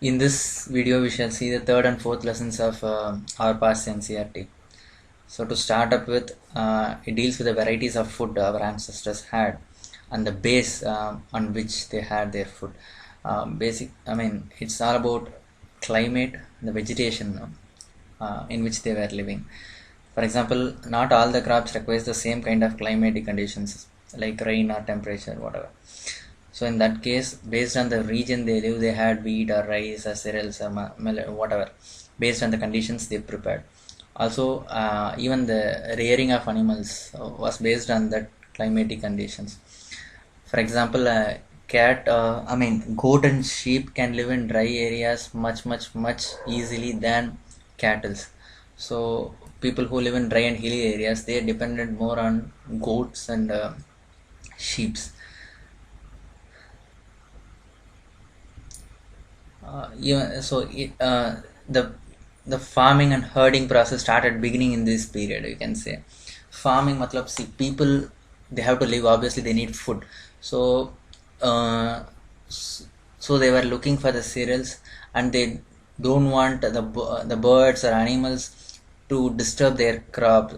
In this video, we shall see the third and fourth lessons of our past ncert. So to start up with, it deals with the varieties of food our ancestors had and the base on which they had their food. It's all about climate, the vegetation in which they were living. For example, not all the crops requires the same kind of climatic conditions like rain or temperature, whatever. So in that case, based on the region they live, they had wheat or rice or cereals or whatever, based on the conditions they prepared. Also, even the rearing of animals was based on that climatic conditions. For example, goat and sheep can live in dry areas much easily than cattle. So people who live in dry and hilly areas, they depended more on goats and sheeps. The farming and herding process started beginning in this period, you can say. Farming matlab, see, people, they have to live, obviously they need food. So they were looking for the cereals, and they don't want the birds or animals to disturb their crop,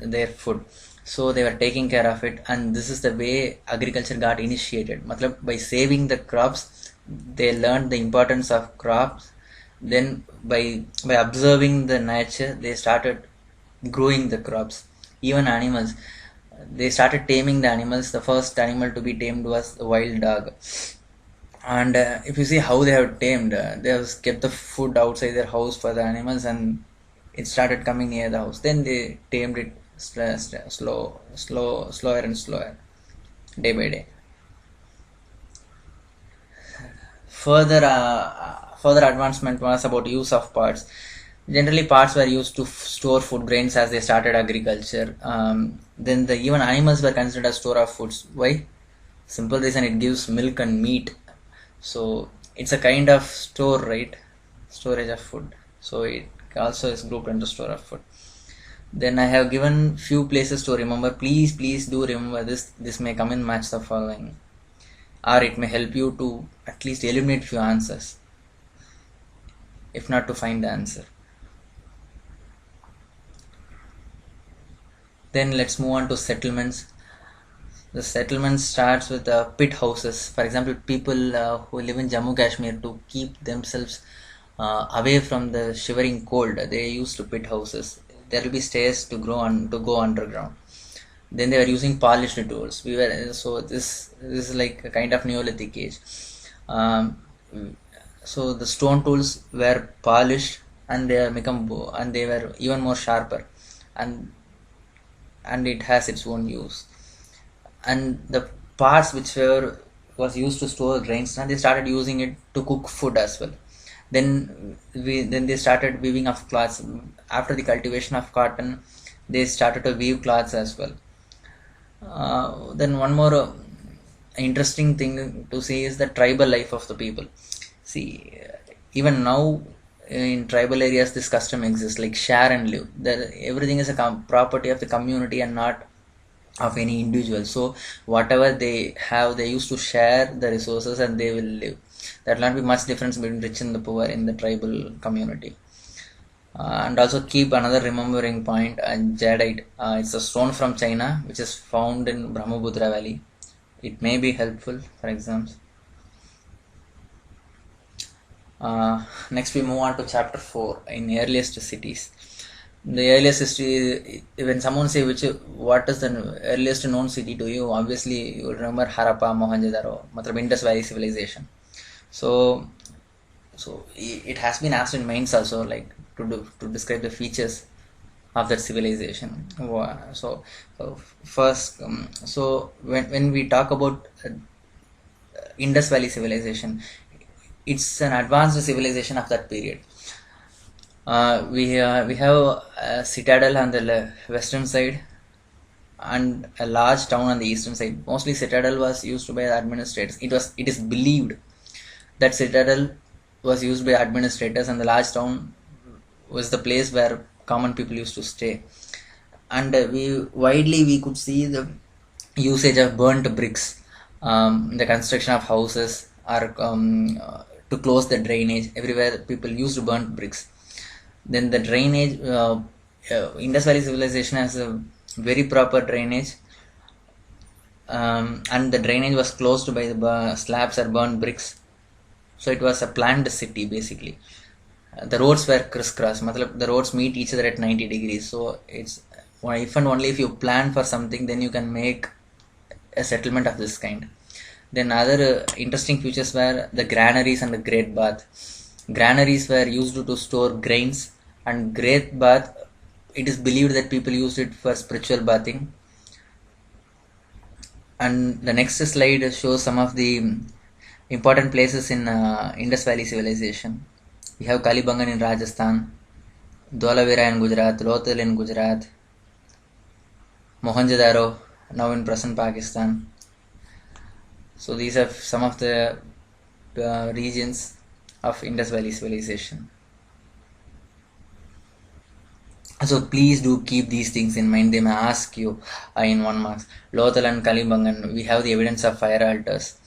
their food. So they were taking care of it, and this is the way agriculture got initiated. Matlab, by saving the crops, they learned the importance of crops. Then by observing the nature, they started growing the crops. Even animals, they started taming the animals. The first animal to be tamed was the wild dog. And if you see how they have tamed, they have kept the food outside their house for the animals, and it started coming near the house. Then they tamed it slower and slower, day by day. Further advancement was about use of parts. Generally, parts were used to store food grains as they started agriculture. Then even animals were considered as store of foods. Why? Simple reason, it gives milk and meat. So it's a kind of store, right? Storage of food. So it also is grouped into store of food. Then I have given few places to remember. Please do remember this. This may come in match the following, or it may help you to at least eliminate few answers, if not to find the answer. Then let's move on to settlements. The settlement starts with pit houses. For example, people who live in Jammu Kashmir, to keep themselves away from the shivering cold, they used to pit houses. There will be stairs to go underground. Then they were using polished tools. This is like a kind of Neolithic age. So the stone tools were polished, and they were even more sharper, and it has its own use. And the parts which was used to store grains, and they started using it to cook food as well. Then they started weaving of cloths. After the cultivation of cotton, they started to weave cloths as well. Then one more interesting thing to see is the tribal life of the people. See, even now in tribal areas, this custom exists, like share and live. Everything is a property of the community and not of any individual. So whatever they have, they used to share the resources, and they will live. There will not be much difference between rich and the poor in the tribal community. And also keep another remembering point, jadeite. It's a stone from China which is found in Brahmaputra Valley. It may be helpful for exams. Next we move on to chapter 4, in earliest cities. The earliest history, when someone say what is the earliest known city to you, obviously you remember Harappa, Mohenjo-daro, matlab Indus Valley Civilization. So it has been asked in mains also, like to describe the features of that civilization. So first, when we talk about Indus Valley Civilization, it's an advanced civilization of that period. We have a citadel on the western side and a large town on the eastern side. Mostly citadel was used by administrators. It is believed that citadel was used by administrators, and the large town was the place where common people used to stay. And we could see the usage of burnt bricks, the construction of houses, or to close the drainage. Everywhere people used burnt bricks. Then the drainage, Indus Valley Civilization has a very proper drainage, and the drainage was closed by the slabs or burnt bricks. So it was a planned city basically. The roads were crisscross. The roads meet each other at 90 degrees. So it's if and only if you plan for something, then you can make a settlement of this kind. Then other interesting features were the granaries and the great bath. Granaries were used to store grains, and great bath, it is believed that people used it for spiritual bathing. And the next slide shows some of the important places in Indus Valley Civilization. We have Kalibangan in Rajasthan, Dholavira in Gujarat, Lothal in Gujarat, Mohenjo-daro now in present Pakistan. So these are some of the regions of Indus Valley Civilization. So please do keep these things in mind. They may ask you in 1 mark. Lothal and Kalibangan, we have the evidence of fire altars.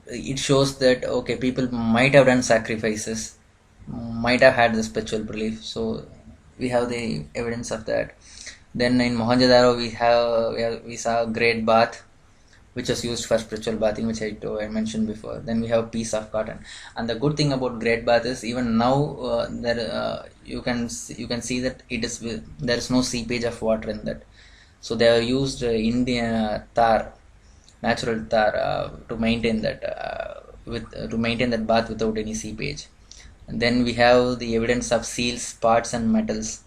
It shows that okay, people might have done sacrifices, might have had the spiritual belief. So we have the evidence of that. Then in Mohenjo-daro we saw a great bath, which was used for spiritual bathing, which I mentioned before. Then we have piece of cotton, and the good thing about great bath is even now you can see that there is no seepage of water in that. So they have used Indian tar, natural tar, to maintain that bath without any seepage. And then we have the evidence of seals, parts, and metals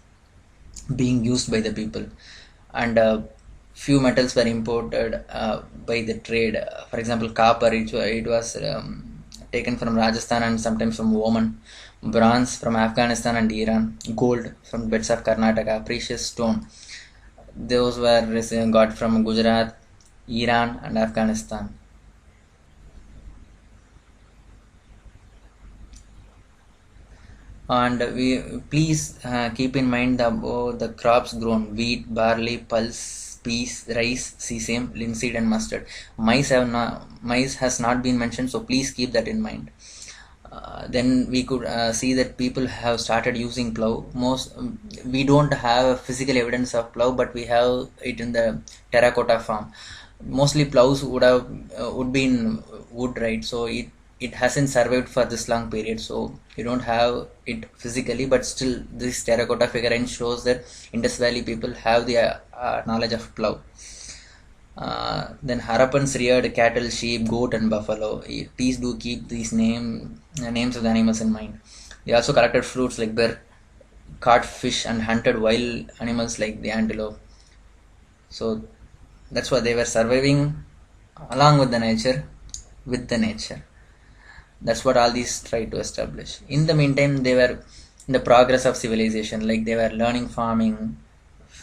being used by the people, and few metals were imported by the trade. For example, copper, it was taken from Rajasthan and sometimes from Oman, bronze from Afghanistan and Iran, gold from beds of Karnataka, precious stone, those were got from Gujarat, Iran and Afghanistan. And we please keep in mind the crops grown: wheat, barley, pulse, peas, rice, sesame, linseed and mustard. Maize has not been mentioned, so please keep that in mind. Then we could see that people have started using plow. We don't have physical evidence of plow, but we have it in the terracotta form. Mostly plows would be in wood, right? So it hasn't survived for this long period, so you don't have it physically, but still this terracotta figurine shows that Indus Valley people have the knowledge of plow. Then Harappans reared cattle, sheep, goat and buffalo. Please do keep these names of the animals in mind. They also collected fruits like bear, caught fish and hunted wild animals like the antelope. So that's why they were surviving along with the nature, That's what all these try to establish. In the meantime, they were in the progress of civilization, like they were learning farming,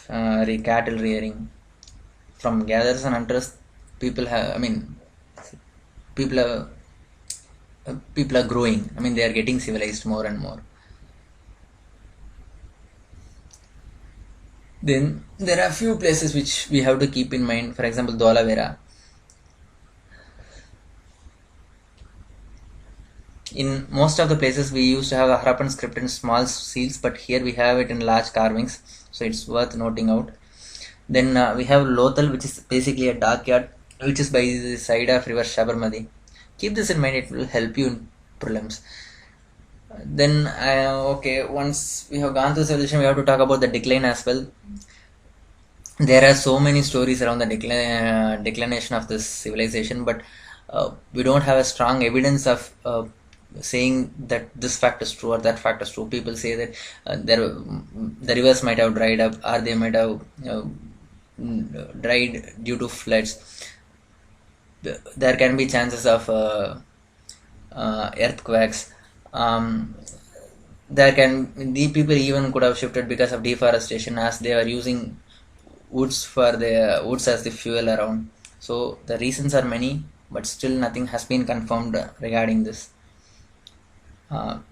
cattle rearing. From gatherers and hunters, people are growing. They are getting civilized more and more. Then there are a few places which we have to keep in mind. For example, Dholavira. In most of the places we used to have a Harappan script in small seals, but here we have it in large carvings, so it's worth noting out. Then we have Lothal, which is basically a dockyard, which is by the side of river Sabarmati. Keep this in mind, it will help you in prelims. Then once we have gone through civilization, we have to talk about the decline as well. There are so many stories around the declination of this civilization, but we don't have a strong evidence of saying that this fact is true or that fact is true. People say that the rivers might have dried up, or they might have dried due to floods. There can be chances of earthquakes. The people even could have shifted because of deforestation, as they were using woods as the fuel around. So the reasons are many, but still nothing has been confirmed regarding this.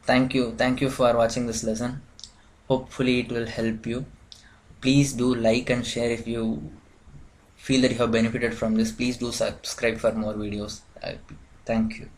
Thank you for watching this lesson. Hopefully it will help you. Please do like and share if you feel that you have benefited from this. Please do subscribe for more videos. Thank you.